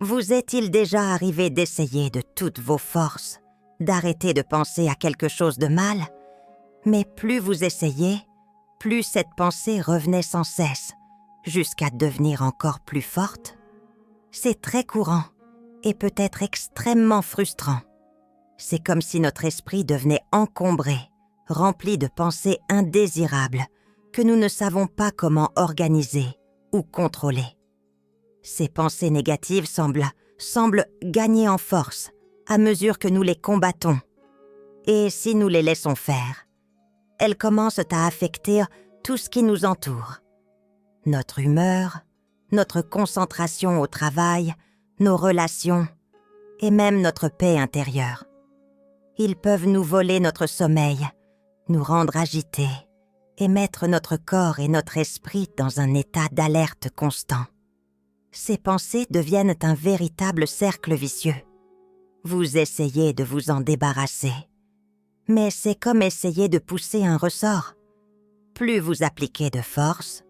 Vous est-il déjà arrivé d'essayer de toutes vos forces, d'arrêter de penser à quelque chose de mal, mais plus vous essayez, plus cette pensée revenait sans cesse, jusqu'à devenir encore plus forte? C'est très courant et peut être extrêmement frustrant. C'est comme si notre esprit devenait encombré, rempli de pensées indésirables que nous ne savons pas comment organiser ou contrôler. Ces pensées négatives semblent gagner en force à mesure que nous les combattons. Et si nous les laissons faire, elles commencent à affecter tout ce qui nous entoure. Notre humeur, notre concentration au travail, nos relations et même notre paix intérieure. Ils peuvent nous voler notre sommeil, nous rendre agités et mettre notre corps et notre esprit dans un état d'alerte constant. Ces pensées deviennent un véritable cercle vicieux. Vous essayez de vous en débarrasser, mais c'est comme essayer de pousser un ressort. Plus vous appliquez de force,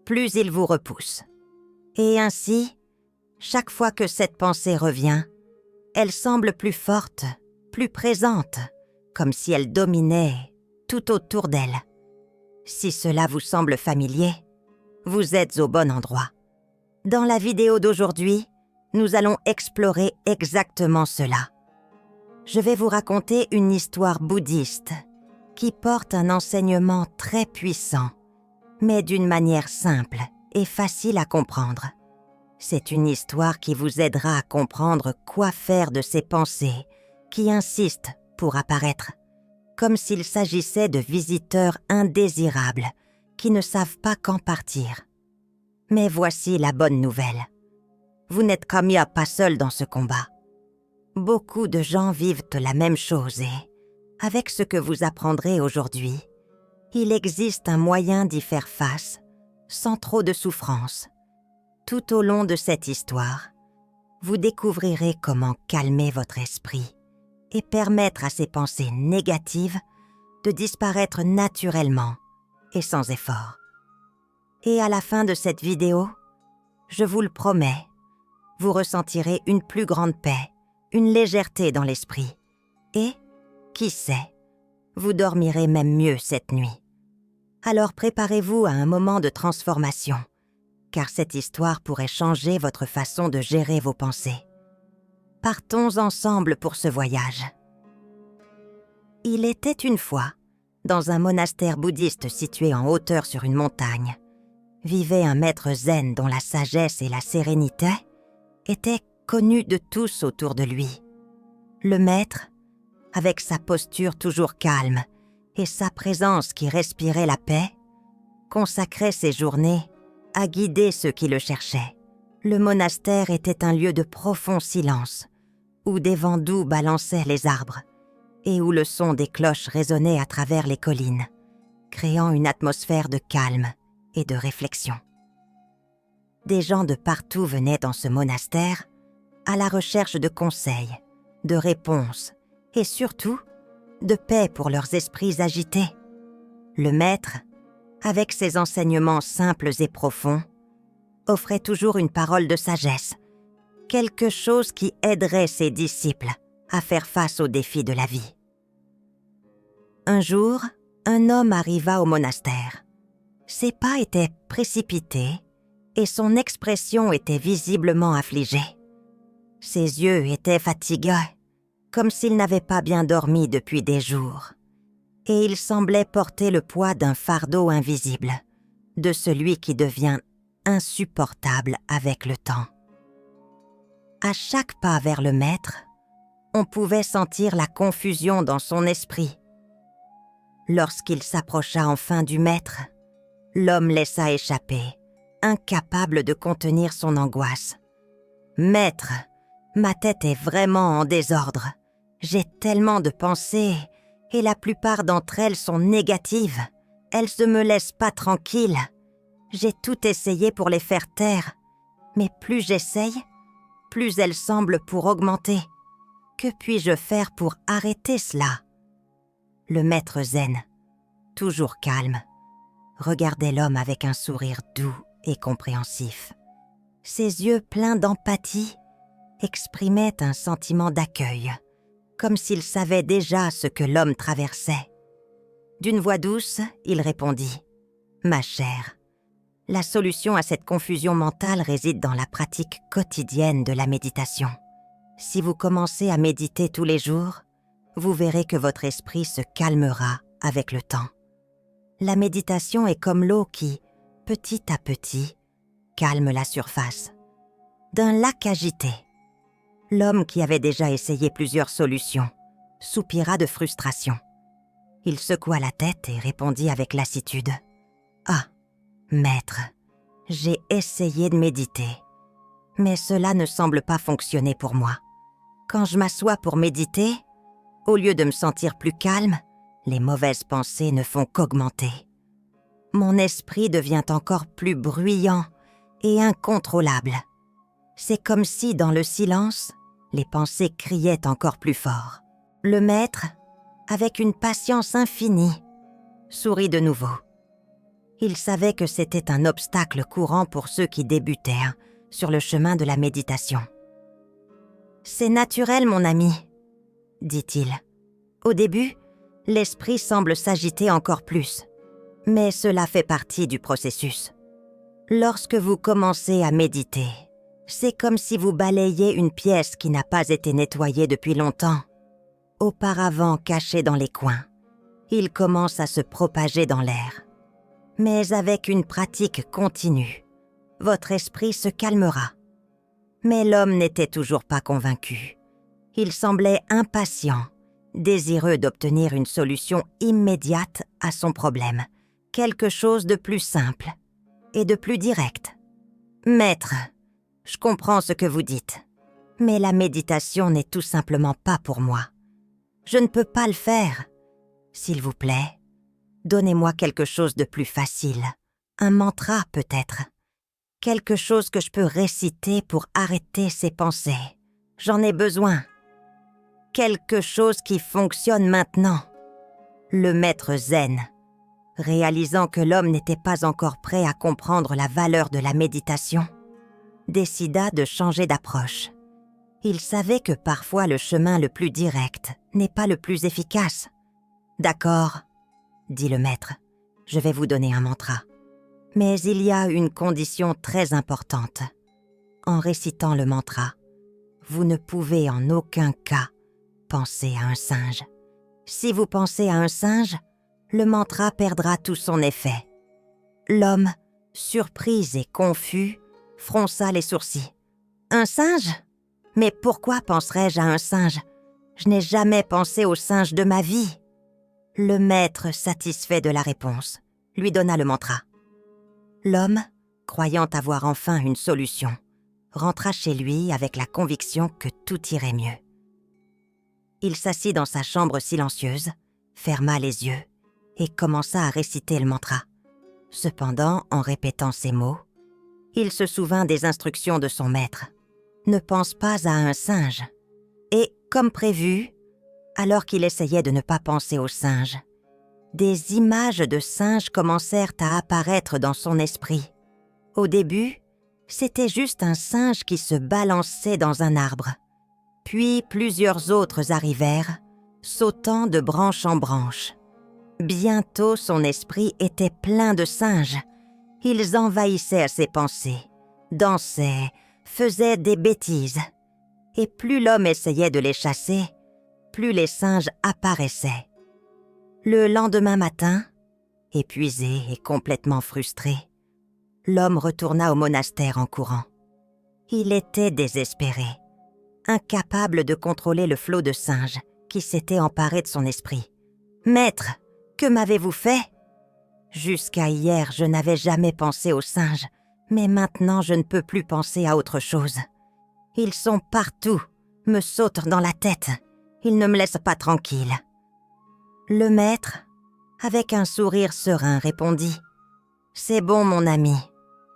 plus il vous repousse. Et ainsi, chaque fois que cette pensée revient, elle semble plus forte, plus présente, comme si elle dominait tout autour d'elle. Si cela vous semble familier, vous êtes au bon endroit. Dans la vidéo d'aujourd'hui, nous allons explorer exactement cela. Je vais vous raconter une histoire bouddhiste qui porte un enseignement très puissant, mais d'une manière simple et facile à comprendre. C'est une histoire qui vous aidera à comprendre quoi faire de ces pensées qui insistent pour apparaître, comme s'il s'agissait de visiteurs indésirables qui ne savent pas quand partir. Mais voici la bonne nouvelle. Vous n'êtes comme pas seul dans ce combat. Beaucoup de gens vivent la même chose et, avec ce que vous apprendrez aujourd'hui, il existe un moyen d'y faire face, sans trop de souffrance. Tout au long de cette histoire, vous découvrirez comment calmer votre esprit et permettre à ces pensées négatives de disparaître naturellement et sans effort. Et à la fin de cette vidéo, je vous le promets, vous ressentirez une plus grande paix, une légèreté dans l'esprit. Et, qui sait, vous dormirez même mieux cette nuit. Alors préparez-vous à un moment de transformation, car cette histoire pourrait changer votre façon de gérer vos pensées. Partons ensemble pour ce voyage. Il était une fois, dans un monastère bouddhiste situé en hauteur sur une montagne, vivait un maître zen dont la sagesse et la sérénité étaient connus de tous autour de lui. Le maître, avec sa posture toujours calme et sa présence qui respirait la paix, consacrait ses journées à guider ceux qui le cherchaient. Le monastère était un lieu de profond silence, où des vents doux balançaient les arbres et où le son des cloches résonnait à travers les collines, créant une atmosphère de calme et de réflexion. Des gens de partout venaient dans ce monastère à la recherche de conseils, de réponses et surtout de paix pour leurs esprits agités. Le maître, avec ses enseignements simples et profonds, offrait toujours une parole de sagesse, quelque chose qui aiderait ses disciples à faire face aux défis de la vie. Un jour, un homme arriva au monastère. Ses pas étaient précipités et son expression était visiblement affligée. Ses yeux étaient fatigués, comme s'il n'avait pas bien dormi depuis des jours. Et il semblait porter le poids d'un fardeau invisible, de celui qui devient insupportable avec le temps. À chaque pas vers le maître, on pouvait sentir la confusion dans son esprit. Lorsqu'il s'approcha enfin du maître, l'homme laissa échapper, incapable de contenir son angoisse. « Maître, ma tête est vraiment en désordre. J'ai tellement de pensées et la plupart d'entre elles sont négatives. Elles ne me laissent pas tranquille. J'ai tout essayé pour les faire taire, mais plus j'essaye, plus elles semblent pour augmenter. Que puis-je faire pour arrêter cela ?» Le maître zen, toujours calme, regardait l'homme avec un sourire doux et compréhensif. Ses yeux pleins d'empathie exprimait un sentiment d'accueil, comme s'il savait déjà ce que l'homme traversait. D'une voix douce, il répondit « Ma chère, la solution à cette confusion mentale réside dans la pratique quotidienne de la méditation. Si vous commencez à méditer tous les jours, vous verrez que votre esprit se calmera avec le temps. La méditation est comme l'eau qui, petit à petit, calme la surface. D'un lac agité, l'homme qui avait déjà essayé plusieurs solutions soupira de frustration. Il secoua la tête et répondit avec lassitude « Ah, maître, j'ai essayé de méditer, mais cela ne semble pas fonctionner pour moi. Quand je m'assois pour méditer, au lieu de me sentir plus calme, les mauvaises pensées ne font qu'augmenter. Mon esprit devient encore plus bruyant et incontrôlable. C'est comme si, dans le silence, les pensées criaient encore plus fort. Le maître, avec une patience infinie, sourit de nouveau. Il savait que c'était un obstacle courant pour ceux qui débutaient sur le chemin de la méditation. « C'est naturel, mon ami, » dit-il. Au début, l'esprit semble s'agiter encore plus, mais cela fait partie du processus. Lorsque vous commencez à méditer, c'est comme si vous balayiez une pièce qui n'a pas été nettoyée depuis longtemps. Auparavant caché dans les coins, il commence à se propager dans l'air. Mais avec une pratique continue, votre esprit se calmera. Mais l'homme n'était toujours pas convaincu. Il semblait impatient, désireux d'obtenir une solution immédiate à son problème, quelque chose de plus simple et de plus direct. « Maître, je comprends ce que vous dites, mais la méditation n'est tout simplement pas pour moi. Je ne peux pas le faire. S'il vous plaît, donnez-moi quelque chose de plus facile, un mantra peut-être. Quelque chose que je peux réciter pour arrêter ces pensées. J'en ai besoin. Quelque chose qui fonctionne maintenant. » Le maître zen, réalisant que l'homme n'était pas encore prêt à comprendre la valeur de la méditation, décida de changer d'approche. Il savait que parfois le chemin le plus direct n'est pas le plus efficace. « D'accord, » dit le maître, « je vais vous donner un mantra. Mais il y a une condition très importante. En récitant le mantra, vous ne pouvez en aucun cas penser à un singe. Si vous pensez à un singe, le mantra perdra tout son effet. » L'homme, surpris et confus, fronça les sourcils. « Un singe ? Mais pourquoi penserais-je à un singe ? Je n'ai jamais pensé au singe de ma vie. » Le maître, satisfait de la réponse, lui donna le mantra. L'homme, croyant avoir enfin une solution, rentra chez lui avec la conviction que tout irait mieux. Il s'assit dans sa chambre silencieuse, ferma les yeux et commença à réciter le mantra. Cependant, en répétant ces mots, il se souvint des instructions de son maître. « Ne pense pas à un singe. » Et, comme prévu, alors qu'il essayait de ne pas penser au singe, des images de singes commencèrent à apparaître dans son esprit. Au début, c'était juste un singe qui se balançait dans un arbre. Puis plusieurs autres arrivèrent, sautant de branche en branche. Bientôt, son esprit était plein de singes. Ils envahissaient ses pensées, dansaient, faisaient des bêtises. Et plus l'homme essayait de les chasser, plus les singes apparaissaient. Le lendemain matin, épuisé et complètement frustré, l'homme retourna au monastère en courant. Il était désespéré, incapable de contrôler le flot de singes qui s'était emparé de son esprit. « Maître, que m'avez-vous fait ? Jusqu'à hier, je n'avais jamais pensé aux singes, mais maintenant je ne peux plus penser à autre chose. Ils sont partout, me sautent dans la tête, ils ne me laissent pas tranquille. » Le maître, avec un sourire serein, répondit « C'est bon, mon ami.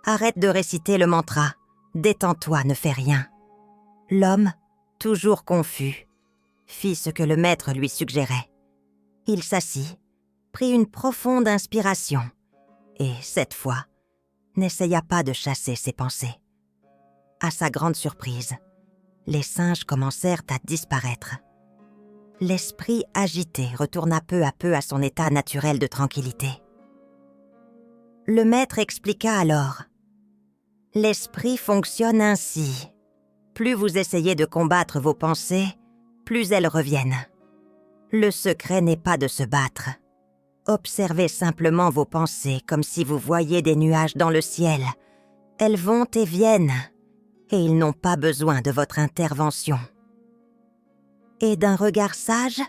Arrête de réciter le mantra. Détends-toi, ne fais rien. » L'homme, toujours confus, fit ce que le maître lui suggérait. Il s'assit, prit une profonde inspiration et, cette fois, n'essaya pas de chasser ses pensées. À sa grande surprise, Les singes commencèrent à disparaître. L'esprit agité retourna peu à peu à son état naturel de tranquillité. Le maître expliqua alors. L'esprit fonctionne ainsi. Plus vous essayez de combattre vos pensées, plus elles reviennent. Le secret n'est pas de se battre. Observez simplement vos pensées comme si vous voyiez des nuages dans le ciel. Elles vont et viennent, et ils n'ont pas besoin de votre intervention. Et d'un regard sage,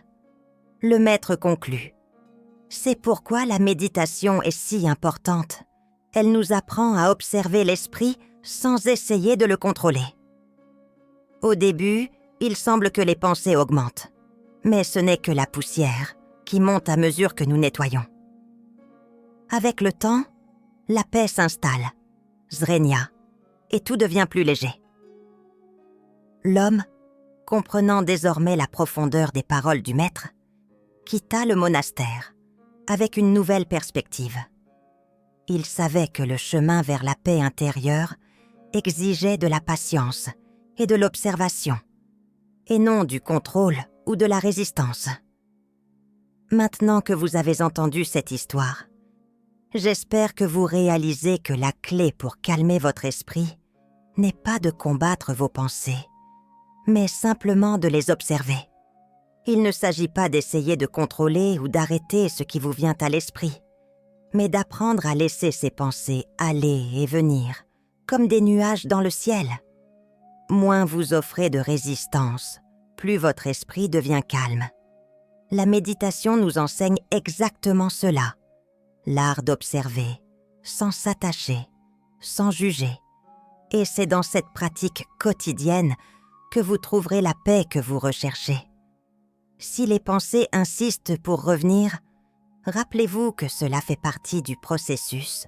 le maître conclut. C'est pourquoi la méditation est si importante. Elle nous apprend à observer l'esprit sans essayer de le contrôler. Au début, il semble que les pensées augmentent, mais ce n'est que la poussière qui monte à mesure que nous nettoyons. Avec le temps, la paix s'installe, Zrenia, et tout devient plus léger. L'homme, comprenant désormais la profondeur des paroles du maître, quitta le monastère avec une nouvelle perspective. Il savait que le chemin vers la paix intérieure exigeait de la patience et de l'observation, et non du contrôle ou de la résistance. Maintenant que vous avez entendu cette histoire, j'espère que vous réalisez que la clé pour calmer votre esprit n'est pas de combattre vos pensées, mais simplement de les observer. Il ne s'agit pas d'essayer de contrôler ou d'arrêter ce qui vous vient à l'esprit, mais d'apprendre à laisser ces pensées aller et venir, comme des nuages dans le ciel. Moins vous offrez de résistance, plus votre esprit devient calme. La méditation nous enseigne exactement cela, l'art d'observer, sans s'attacher, sans juger. Et c'est dans cette pratique quotidienne que vous trouverez la paix que vous recherchez. Si les pensées insistent pour revenir, rappelez-vous que cela fait partie du processus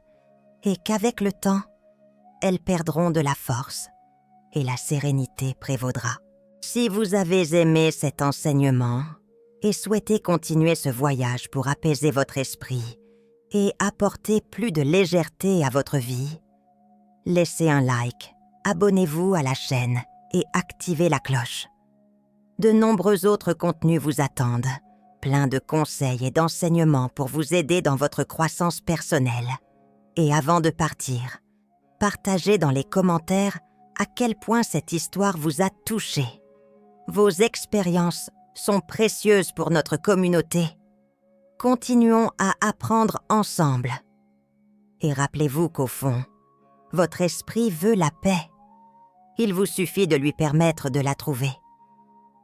et qu'avec le temps, elles perdront de la force et la sérénité prévaudra. Si vous avez aimé cet enseignement et souhaitez continuer ce voyage pour apaiser votre esprit et apporter plus de légèreté à votre vie, laissez un like, abonnez-vous à la chaîne et activez la cloche. De nombreux autres contenus vous attendent, plein de conseils et d'enseignements pour vous aider dans votre croissance personnelle. Et avant de partir, partagez dans les commentaires à quel point cette histoire vous a touché. Vos expériences sont précieuses pour notre communauté. Continuons à apprendre ensemble. Et rappelez-vous qu'au fond, votre esprit veut la paix. Il vous suffit de lui permettre de la trouver.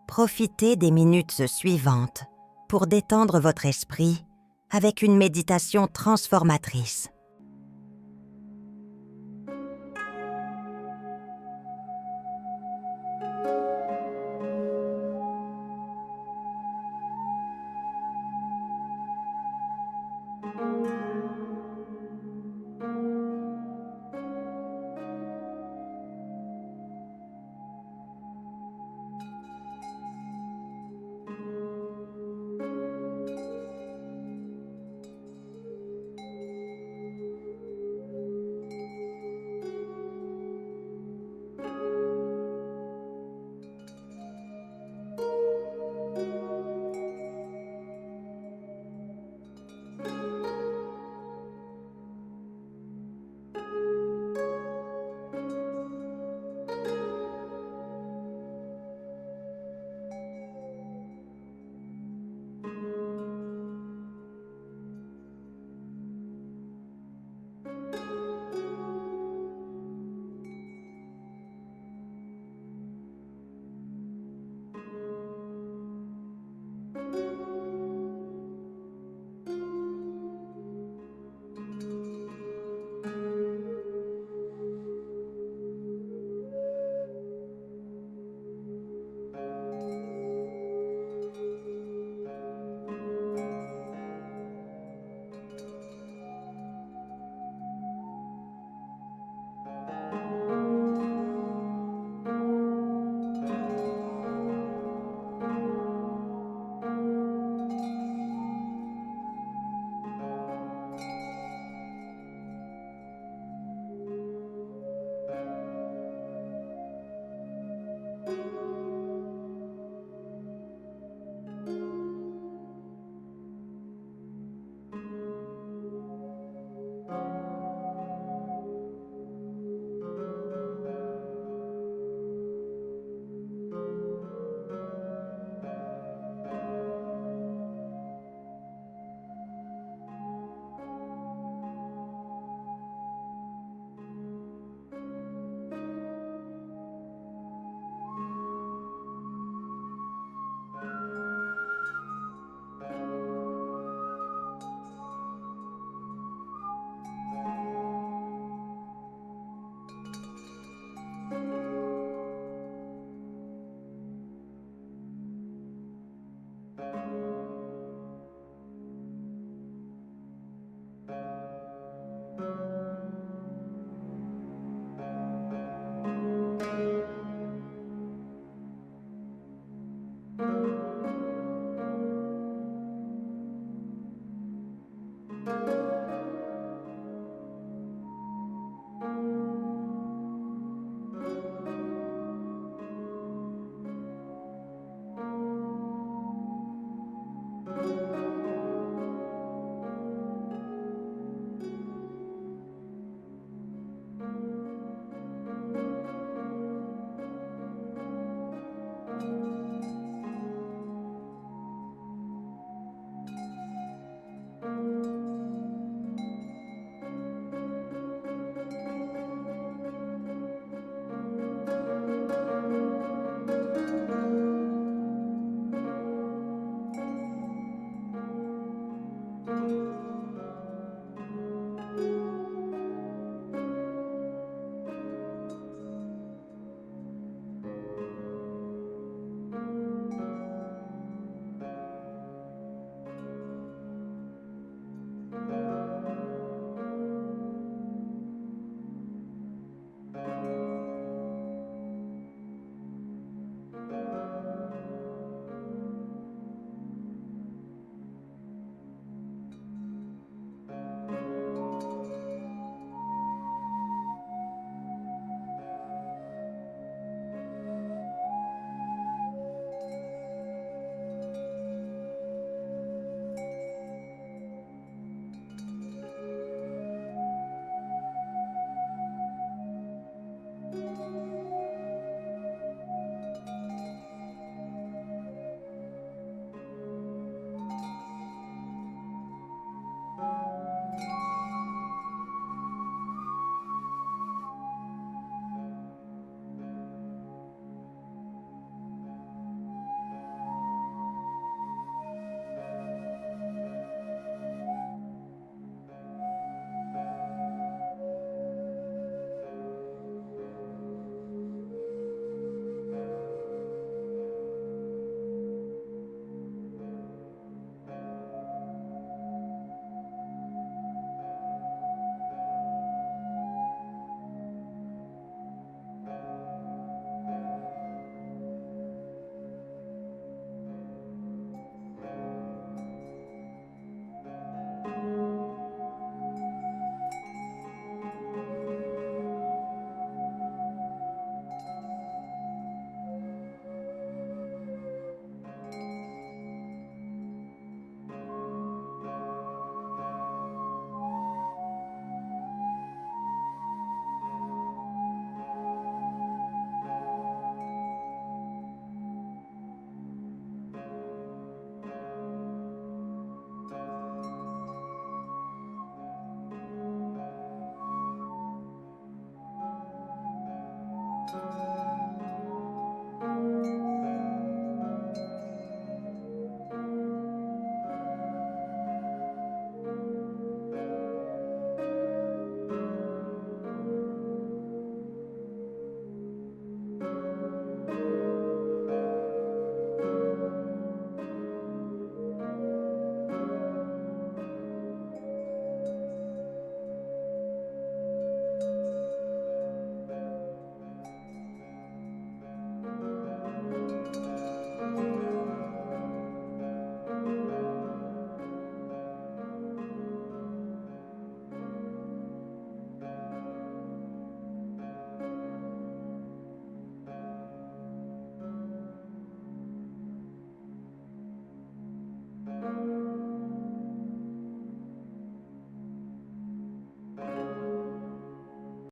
Profitez des minutes suivantes pour détendre votre esprit avec une méditation transformatrice.